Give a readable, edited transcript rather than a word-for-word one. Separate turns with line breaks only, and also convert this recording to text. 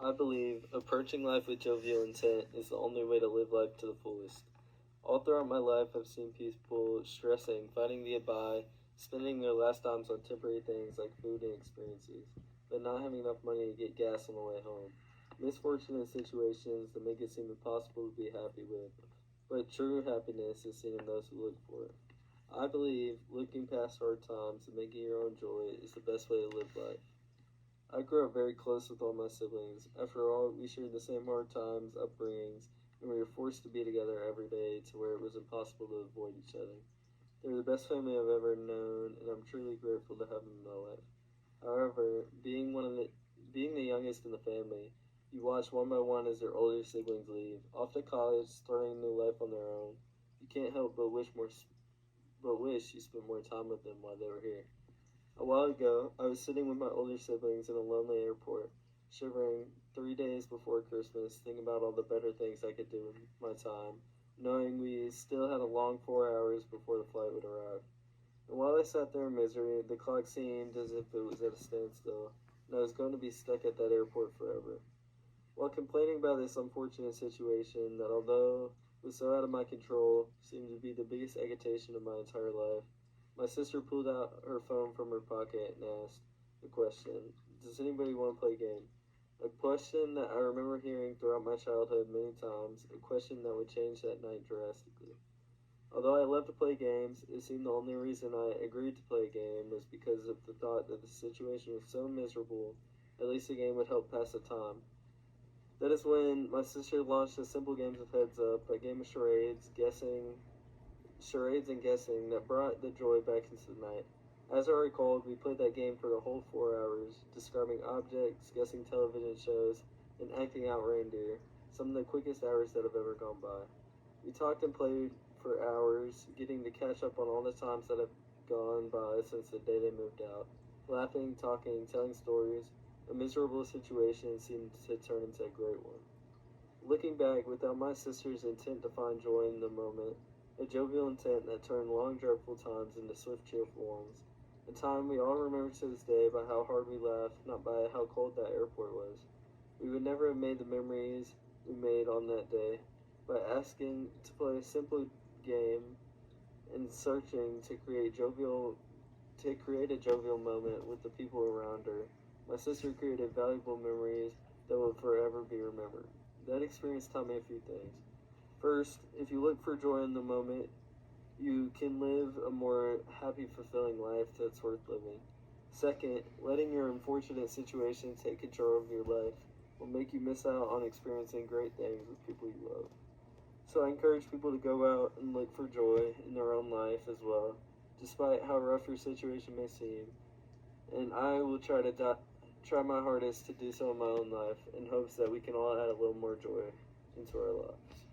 I believe approaching life with jovial intent is the only way to live life to the fullest. All throughout my life, I've seen people stressing, fighting to get by, spending their last dimes on temporary things like food and experiences, but not having enough money to get gas on the way home. Misfortunate situations that make it seem impossible to be happy with, but true happiness is seen in those who look for it. I believe looking past hard times and making your own joy is the best way to live life. I grew up very close with all my siblings. After all, we shared the same hard times, upbringings, and we were forced to be together every day to where it was impossible to avoid each other. They're the best family I've ever known, and I'm truly grateful to have them in my life. However, being the youngest in the family, you watch one by one as their older siblings leave, off to college, starting a new life on their own. You can't help but wish you spent more time with them while they were here. A while ago, I was sitting with my older siblings in a lonely airport, shivering 3 days before Christmas, thinking about all the better things I could do with my time, knowing we still had a long 4 hours before the flight would arrive. And while I sat there in misery, the clock seemed as if it was at a standstill, and I was going to be stuck at that airport forever. While complaining about this unfortunate situation that, although was so out of my control, seemed to be the biggest agitation of my entire life, my sister pulled out her phone from her pocket and asked a question: "Does anybody want to play a game?" A question that I remember hearing throughout my childhood many times, a question that would change that night drastically. Although I love to play games, it seemed the only reason I agreed to play a game was because of the thought that the situation was so miserable, at least the game would help pass the time. That is when my sister launched a simple game of Heads Up, a game of charades and guessing that brought the joy back into the night. As I recalled, we played that game for the whole 4 hours, describing objects, guessing television shows, and acting out reindeer, some of the quickest hours that have ever gone by. We talked and played for hours, getting to catch up on all the times that have gone by since the day they moved out. Laughing, talking, telling stories, a miserable situation seemed to turn into a great one. Looking back, without my sister's intent to find joy in the moment, a jovial intent that turned long dreadful times into swift cheerful ones, a time we all remember to this day by how hard we laughed, not by how cold that airport was. We would never have made the memories we made on that day by asking to play a simple game and searching to create a jovial moment with the people around her. My sister created valuable memories that will forever be remembered. That experience taught me a few things. First, if you look for joy in the moment, you can live a more happy, fulfilling life that's worth living. Second, letting your unfortunate situation take control of your life will make you miss out on experiencing great things with people you love. So I encourage people to go out and look for joy in their own life as well, despite how rough your situation may seem. And I will try my hardest to do so in my own life in hopes that we can all add a little more joy into our lives.